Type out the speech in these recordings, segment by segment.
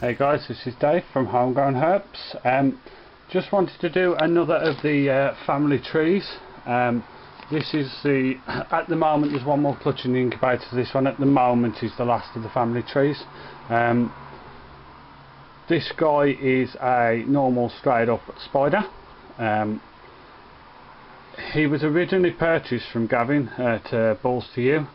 Hey guys, this is Dave from Homegrown Herbs. Just wanted to do another of the family trees. This is at the moment there's one more clutch in the incubator. This one at the moment is the last of the family trees. This guy is a normal straight up spider. He was originally purchased from Gavin at Balls to You.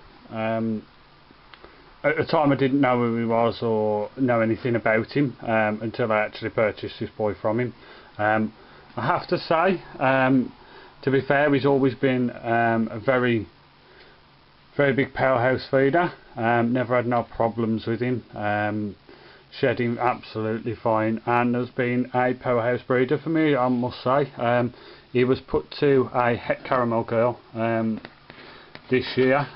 At the time I didn't know who he was or know anything about him until I actually purchased this boy from him. I have to say, to be fair, he's always been a very big powerhouse feeder. Never had no problems with him. Shedding absolutely fine, and has been a powerhouse breeder for me, I must say. He was put to a het caramel girl this year.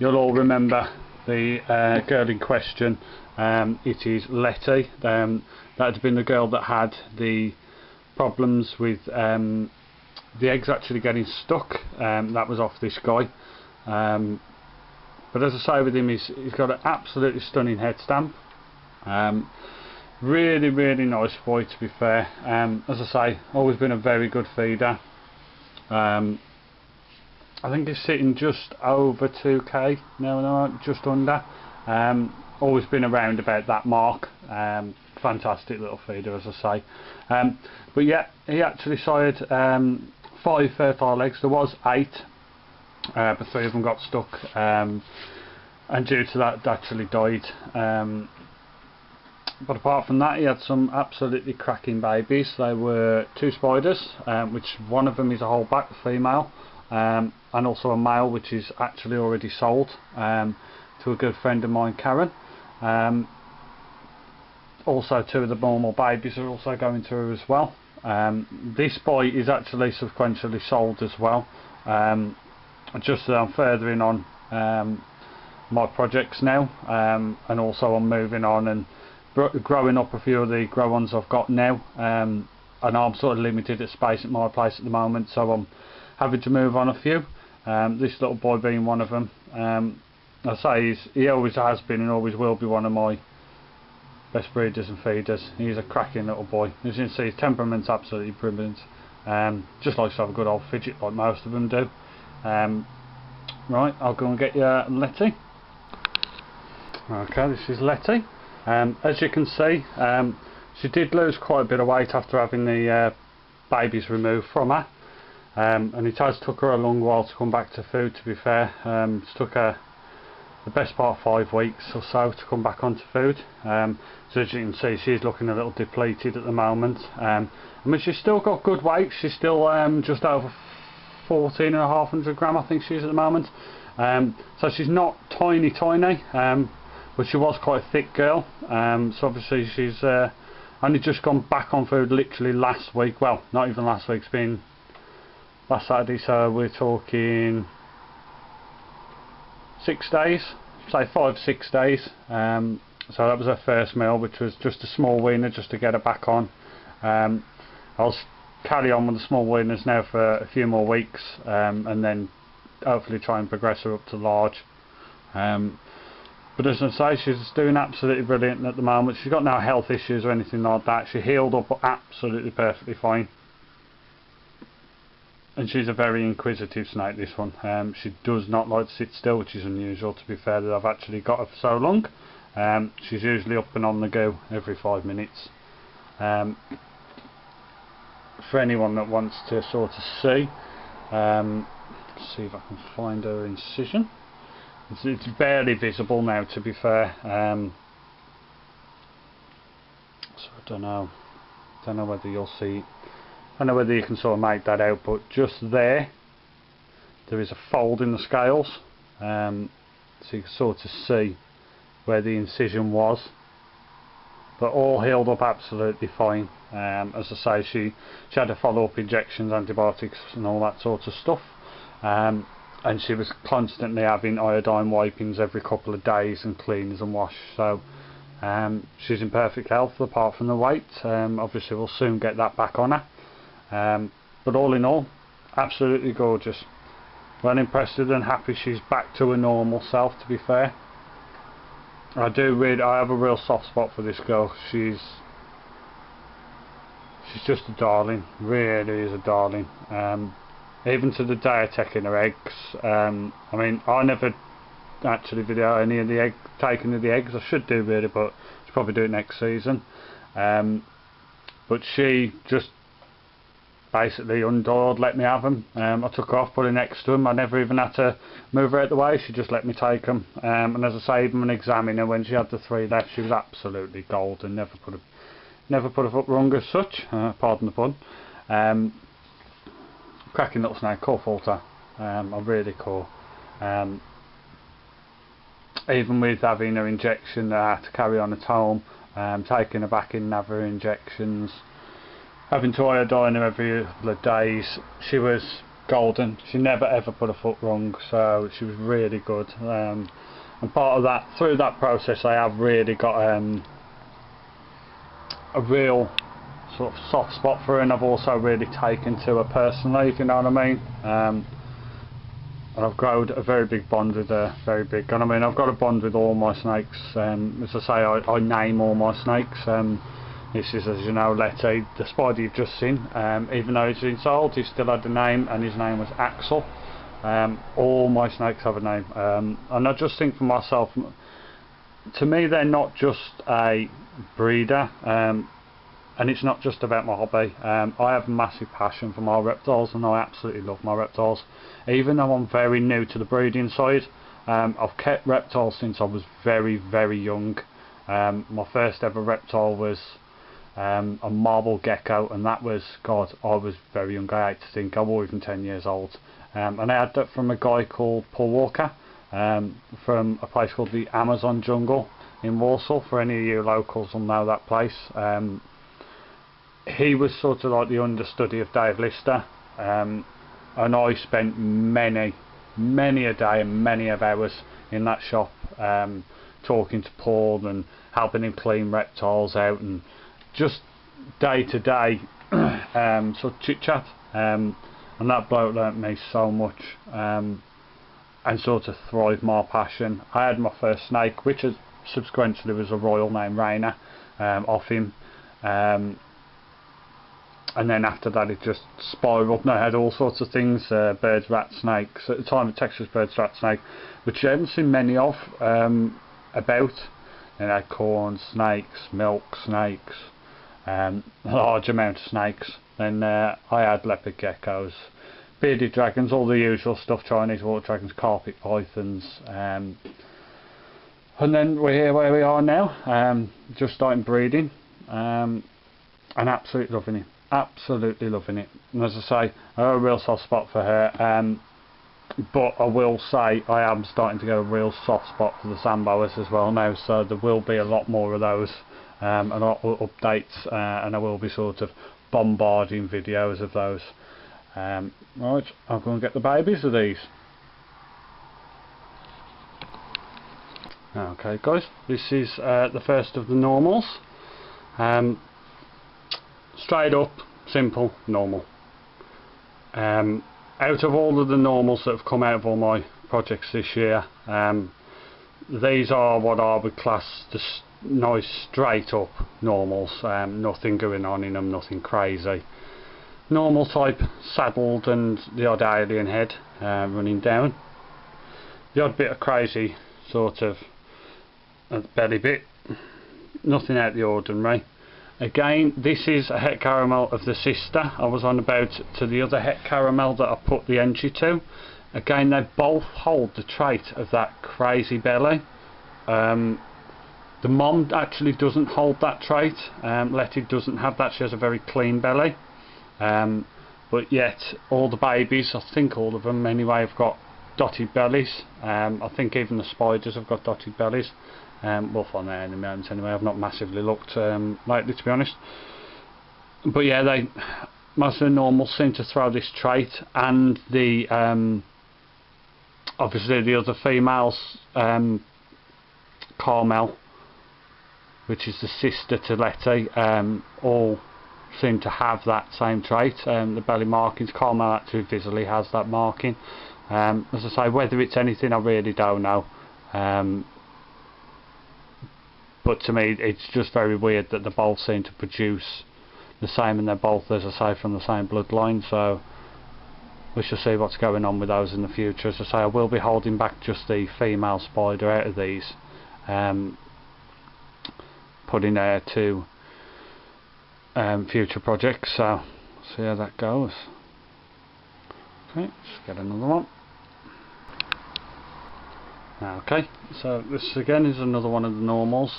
You'll all remember the girl in question. It is Letty. That had been the girl that had the problems with the eggs actually getting stuck. That was off this guy. But as I say with him, he's got an absolutely stunning head stamp. Really nice boy, to be fair. As I say, always been a very good feeder. I think he's sitting just over 2k, no, just under. Always been around about that mark. Fantastic little feeder, as I say. But yeah, he actually sired 5 fertile eggs. There was 8, but 3 of them got stuck, and due to that, actually died. But apart from that, he had some absolutely cracking babies. They were 2 spiders, which one of them is a whole back female, and also a male which is actually already sold to a good friend of mine, Karen. Also 2 of the normal babies are also going through as well. This boy is actually subsequently sold as well. Just that I'm furthering on my projects now, and also I'm moving on and growing up a few of the grow ones I've got now. And I'm sort of limited at space at my place at the moment, so I'm having to move on a few. This little boy being one of them. I say he always has been and always will be one of my best breeders and feeders. He's a cracking little boy. As you can see, his temperament's absolutely brilliant. Just likes to have a good old fidget like most of them do. Right, I'll go and get you Letty. Okay, this is Letty. As you can see, she did lose quite a bit of weight after having the babies removed from her. And it has took her a long while to come back to food, to be fair. It's took her the best part of 5 weeks or so to come back onto food. So as you can see, she's looking a little depleted at the moment. I mean, she's still got good weight. She's still just over 14,500 gram, I think she is at the moment. So she's not tiny, but she was quite a thick girl. So obviously she's only just gone back on food literally last week. Well, not even last week, it's been last Saturday, so we're talking 6 days, say 5-6 days. So that was her first meal, which was just a small weaner just to get her back on. I'll carry on with the small weaners now for a few more weeks, and then hopefully try and progress her up to large. But as I say, she's doing absolutely brilliant at the moment. She's got no health issues or anything like that. She healed up absolutely perfectly fine. And she's a very inquisitive snake, this one. She does not like to sit still, which is unusual, to be fair, that I've actually got her for so long. She's usually up and on the go every 5 minutes. For anyone that wants to sort of see, see if I can find her incision. It's barely visible now, to be fair. So I don't know whether you'll see. I don't know whether you can sort of make that out, but just there is a fold in the scales, so you can sort of see where the incision was, but all healed up absolutely fine. As I say, she had to follow up injections, antibiotics and all that sort of stuff, and she was constantly having iodine wipings every couple of days and cleans and wash. So she's in perfect health apart from the weight. Obviously we'll soon get that back on her. But all in all, absolutely gorgeous. Well impressed with her and happy she's back to her normal self, to be fair. I have a real soft spot for this girl. She's just a darling, really is a darling. Even to the day of taking her eggs. I mean, I never actually video any of the taking of the eggs. I should do really, but I'll probably do it next season. But she just basically undoored, let me have them. I took her off, put her next to them. I never even had to move her out the way. She just let me take them. And as I say, even when examining her, when she had the 3 left, she was absolutely golden. Never put a foot wrong as such. Pardon the pun. Cracking little snake, cool filter. I'm really cool. Even with having her injection that I had to carry on at home, taking her back in and have her injections, having to iodine her every couple of days, she was golden. She never ever put a foot wrong, so she was really good. And part of that, through that process, I have really got a real sort of soft spot for her, and I've also really taken to her personally, if you know what I mean. And I've grown a very big bond with her, very big. And I mean, I've got a bond with all my snakes. As I say, I name all my snakes. This is, as you know, Letty, the spider you've just seen. Even though he's been sold, he still had a name, and his name was Axel. All my snakes have a name. And I just think for myself, to me, they're not just a breeder. And it's not just about my hobby. I have a massive passion for my reptiles, and I absolutely love my reptiles. Even though I'm very new to the breeding side, I've kept reptiles since I was very, very young. My first ever reptile was a marble gecko, and that was, God, I was very young. I hate to think, I was even 10 years old. And I had that from a guy called Paul Walker, from a place called the Amazon Jungle in Warsaw. For any of you locals will know that place. He was sort of like the understudy of Dave Lister, and I spent many a day and many of hours in that shop, talking to Paul and helping him clean reptiles out, and just day to day sort of chit chat, and that bloke learnt me so much, and sort of thrived my passion. I had my first snake, which is subsequently was a royal named Rainer, off him. And then after that it just spiraled, and I had all sorts of things, birds, rats, snakes. At the time it Texas birds, rat, snake, which I haven't seen many of about. And I had corn, snakes, milk, snakes, a large amount of snakes. Then I had leopard geckos, bearded dragons, all the usual stuff, Chinese water dragons, carpet pythons. And then we're here where we are now, just starting breeding, and absolutely loving it. Absolutely loving it. And as I say, I have a real soft spot for her, but I will say I am starting to get a real soft spot for the Samboas as well now, so there will be a lot more of those, and a lot of updates, and I will be sort of bombarding videos of those. Right, I'll go and get the babies of these. Okay guys, this is the first of the normals. Straight up, simple, normal. Out of all of the normals that have come out of all my projects this year, these are what I would class the nice straight up normals. Nothing going on in them, nothing crazy. Normal type, saddled, and the odd alien head running down. The odd bit of crazy sort of at the belly bit. Nothing out of the ordinary. Again, this is a het caramel of the sister I was on about to the other het caramel that I put the entry to. Again, they both hold the trait of that crazy belly. The mom actually doesn't hold that trait. Letty doesn't have that. She has a very clean belly. But yet all the babies, I think all of them anyway, have got dotted bellies. I think even the spiders have got dotted bellies. We'll find that in a moment anyway. I've not massively looked lately, to be honest. But yeah, most of the normals seem to throw this trait, and the obviously the other females, Carmel, which is the sister to Letty, all seem to have that same trait. The belly markings, Carmel actually visually has that marking. As I say, whether it's anything I really don't know. but to me it's just very weird that they both seem to produce the same, and they're both, as I say, from the same bloodline. So we shall see what's going on with those in the future. As I say, I will be holding back just the female spider out of these, putting her to future projects, so see how that goes. Okay, let's get another one. Okay, so this again is another one of the normals.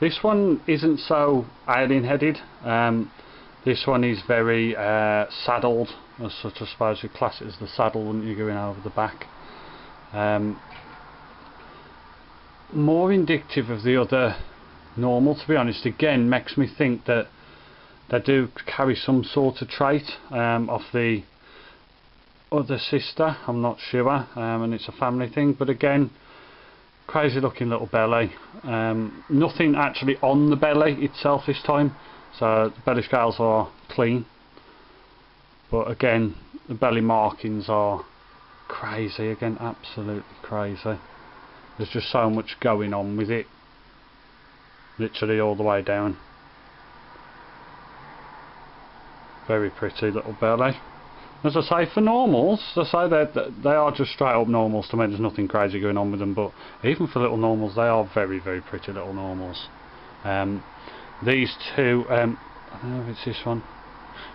This one isn't so alien headed. This one is very saddled, as such. I suppose you'd class it as the saddle, wouldn't you, going over the back. More indicative of the other normal, to be honest. Again, makes me think that they do carry some sort of trait of the other sister. I'm not sure, and it's a family thing, but again, crazy looking little belly. Nothing actually on the belly itself this time, so the belly scales are clean, but again the belly markings are crazy, again absolutely crazy. There's just so much going on with it, literally all the way down. Very pretty little belly. As I say, for normals, I say they are just straight up normals to me. There's nothing crazy going on with them, but even for little normals, they are very, very pretty little normals. These two, I don't know if it's this one.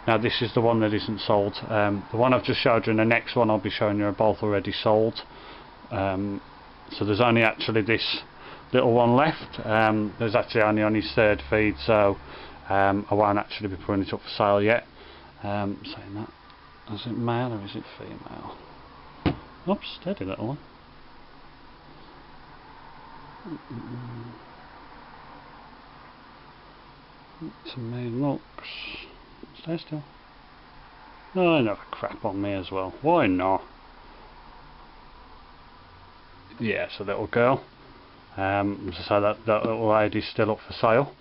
Now this is the one that isn't sold. The one I've just showed you and the next one I'll be showing you are both already sold. So there's only actually this little one left. There's actually only on his third feed, so I won't actually be putting it up for sale yet. Saying that, is it male or is it female? Oops, steady little one. It's amazing looks. Stay still. No, another crap on me as well. Why not? Yeah, it's a little girl. As I say, that little lady's still up for sale.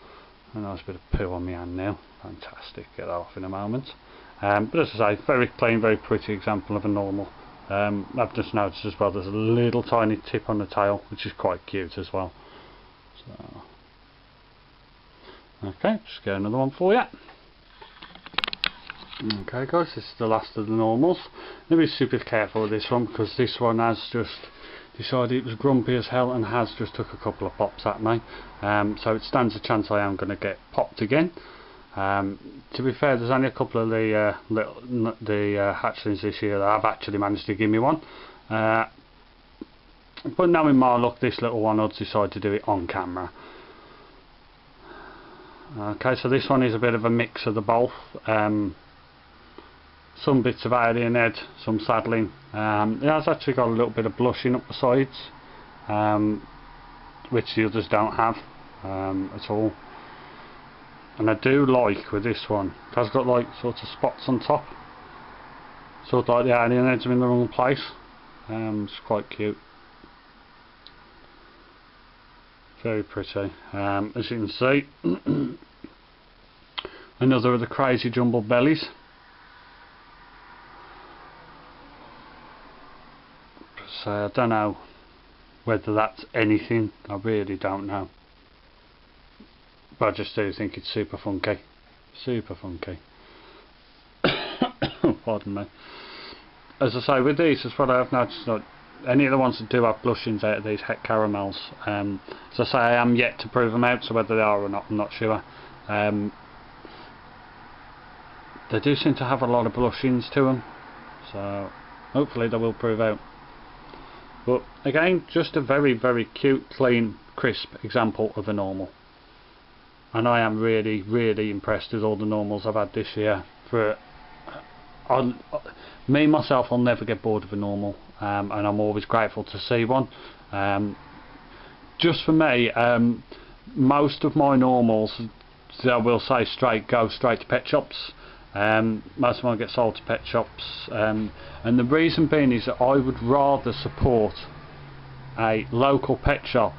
A nice bit of poo on my hand now. Fantastic. Get that off in a moment. But as I say, very clean, very pretty example of a normal. I've just noticed as well there's a little tiny tip on the tail, which is quite cute as well. So, okay, just get another one for you. Okay guys, this is the last of the normals. Let me be super careful with this one, because this one has just decided it was grumpy as hell and has just took a couple of pops at me. So it stands a chance I am going to get popped again. To be fair, there's only a couple of the hatchlings this year that have actually managed to give me one. But knowing my luck, this little one I'll decide to do it on camera. Okay, so this one is a bit of a mix of the both. Some bits of alien head, some saddling. It has actually got a little bit of blushing up the sides, which the others don't have at all. And I do like with this one, it has got like sort of spots on top, sort of like the alien heads are in the wrong place. It's quite cute, very pretty. As you can see, another of the crazy jumbled bellies. So I don't know whether that's anything, I really don't know. But I just do think it's super funky. Super funky. Pardon me. As I say, with these as well, I've noticed that any of the ones that do have blushings out of these het caramels, as I say, I am yet to prove them out, so whether they are or not, I'm not sure. They do seem to have a lot of blushings to them, so hopefully they will prove out. But again, just a very, very cute, clean, crisp example of a normal. And I am really, really impressed with all the normals I've had this year. Me myself, I'll never get bored of a normal, and I'm always grateful to see one. Just for me, most of my normals, I will say, go straight to pet shops. Most of them get sold to pet shops, and the reason being is that I would rather support a local pet shop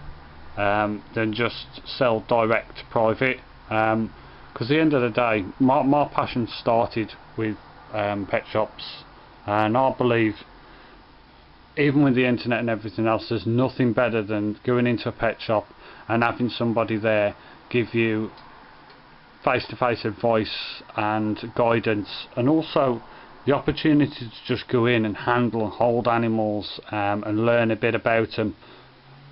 than just sell direct private, because at the end of the day, my passion started with pet shops, and I believe even with the internet and everything else, there's nothing better than going into a pet shop and having somebody there give you face-to-face advice and guidance, and also the opportunity to just go in and handle and hold animals and learn a bit about them.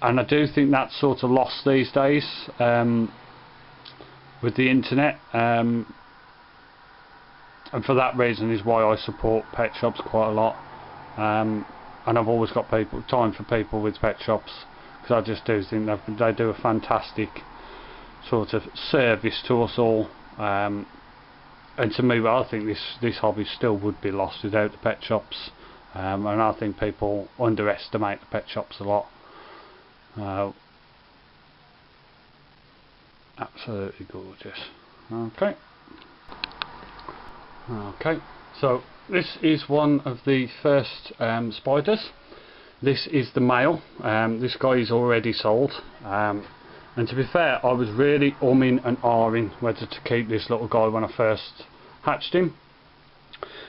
And I do think that's sort of lost these days with the internet, and for that reason is why I support pet shops quite a lot, and I've always got time for people with pet shops, because I just do think they do a fantastic sort of service to us all, and to me, I think this hobby still would be lost without the pet shops, and I think people underestimate the pet shops a lot. Absolutely gorgeous. Okay, so this is one of the first spiders. This is the male. This guy is already sold, and to be fair, I was really umming and ahhing whether to keep this little guy when I first hatched him,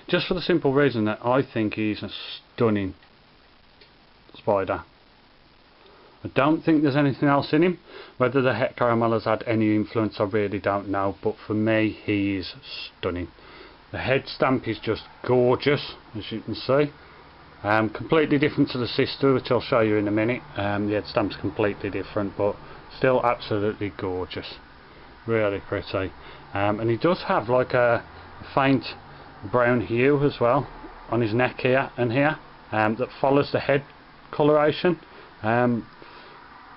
just for the simple reason that I think he's a stunning spider. I don't think there's anything else in him. Whether the het caramel has had any influence, I really don't know, but for me he is stunning. The head stamp is just gorgeous, as you can see. Completely different to the sister, which I'll show you in a minute. The head stamp's completely different, but still absolutely gorgeous, really pretty. And he does have like a faint brown hue as well on his neck here and here, that follows the head coloration.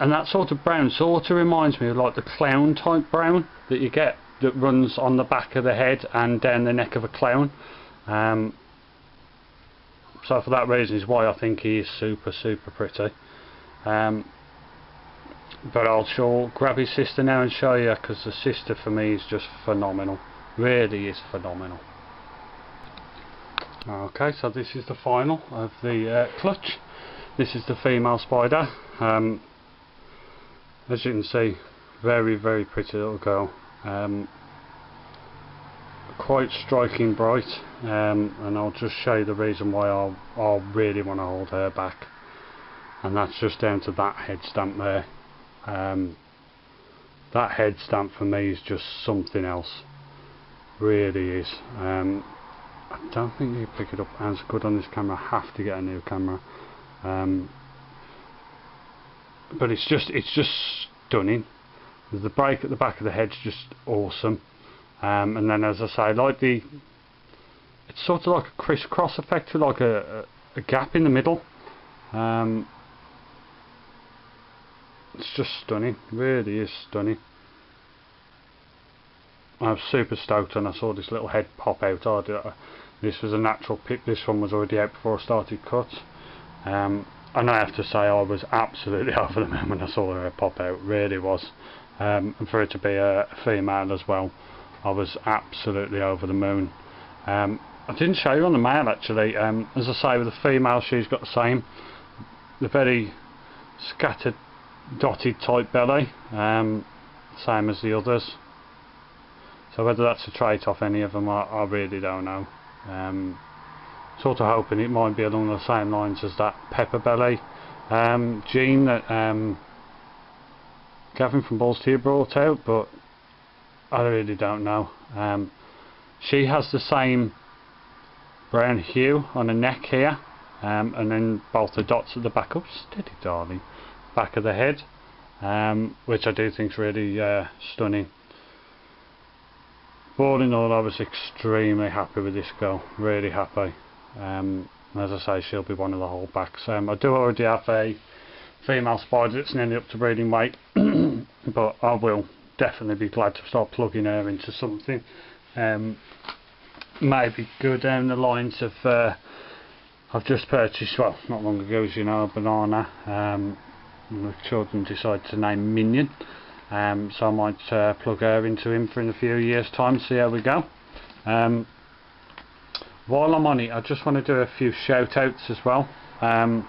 And that sort of brown sort of reminds me of like the clown type brown that you get that runs on the back of the head and down the neck of a clown. So for that reason is why I think he is super pretty. But I'll grab his sister now and show you, because the sister for me is just phenomenal, really is phenomenal. Okay, so this is the final of the clutch. This is the female spider. As you can see, very pretty little girl, quite striking bright, and I'll just show you the reason why I'll really want to hold her back, and that's just down to that head stamp there. That head stamp for me is just something else, really is. I don't think you pick it up as good on this camera. I have to get a new camera. But it's just stunning. The break at the back of the head's just awesome, and then, as I say, it's sort of like a crisscross effect with like a gap in the middle. It's just stunning, really is stunning. I was super stoked when I saw this little head pop out. This was a natural pick. This one was already out before I started cut. And I have to say, I was absolutely over the moon when I saw her pop out, really was. And for it to be a female as well, I was absolutely over the moon. I didn't show you on the male actually. As I say, with the female, she's got the very scattered, dotted type belly, same as the others. So whether that's a trait off any of them, I really don't know. Sort of hoping it might be along the same lines as that pepper belly gene that Gavin from Balls to You brought out, but I really don't know. She has the same brown hue on the neck here, and then both the dots at the back. Oh, steady darling, back of the head, which I do think is really stunning. All in all, I was extremely happy with this girl, really happy. As I say, she'll be one of the holdbacks. I do already have a female spider that's nearly up to breeding weight, but I will definitely be glad to start plugging her into something. Maybe go down the lines of I've just purchased, well, not long ago, as you know, a banana. The children decided to name Minion, so I might plug her into him for in a few years' time, see how we go. While I'm on it, I just want to do a few shout outs as well. A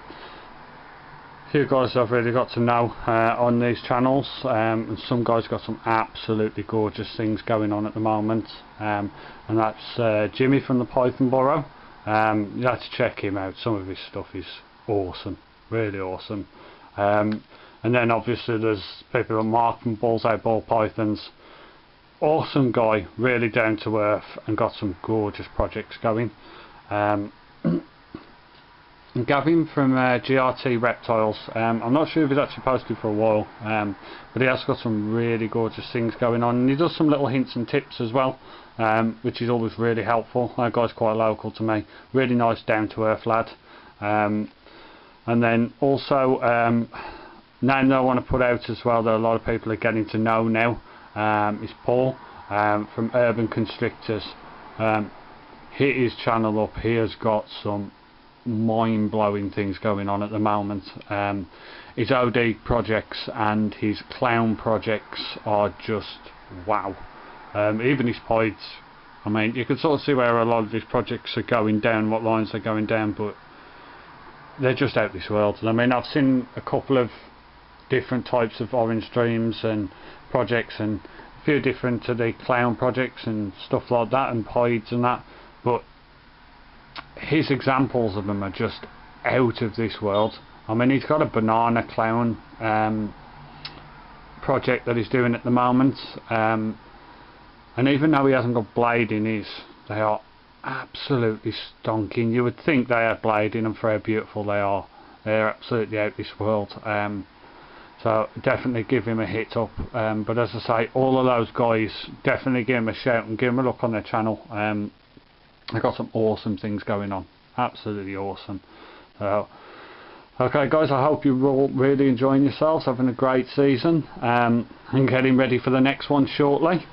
few guys I've really got to know on these channels, and some guys got some absolutely gorgeous things going on at the moment, and that's Jimmy from the Python Burrow. You have to check him out. Some of his stuff is awesome, really awesome. And then obviously there's people like Mark from Balls Out Ball Pythons. Awesome guy, really down to earth, and got some gorgeous projects going. And Gavin from GRT Reptiles, I'm not sure if he's actually posted for a while, but he has got some really gorgeous things going on, and he does some little hints and tips as well, which is always really helpful. That guy's quite local to me, really nice down to earth lad. And then also name that I want to put out as well that a lot of people are getting to know now, is Paul from Urban Constrictors. Hit his channel up, he has got some mind-blowing things going on at the moment. His OD projects and his clown projects are just wow. Even his pods, I mean, you can sort of see where a lot of his projects are going down, what lines they're going down, but they're just out this world. I mean, I've seen a couple of different types of orange dreams and projects, and a few different to the clown projects and stuff like that, and pods and that, but his examples of them are just out of this world. I mean, he's got a banana clown project that he's doing at the moment, and even though he hasn't got blade in his, they are absolutely stonking. You would think they had blade in them for how beautiful they are. They're absolutely out of this world. So definitely give him a hit up. But as I say, all of those guys, definitely give him a shout and give him a look on their channel. They've got some awesome things going on, absolutely awesome. So, okay guys, I hope you're all really enjoying yourselves, having a great season, and getting ready for the next one shortly.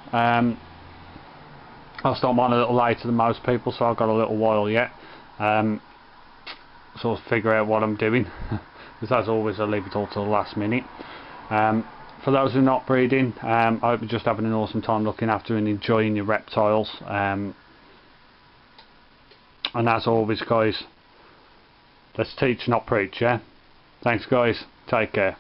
I'll start mine a little later than most people, so I've got a little while yet. Sort of figure out what I'm doing, because as always I leave it all to the last minute. For those who are not breeding, I hope you're just having an awesome time looking after and enjoying your reptiles. And as always guys, let's teach not preach, yeah? Thanks guys, take care.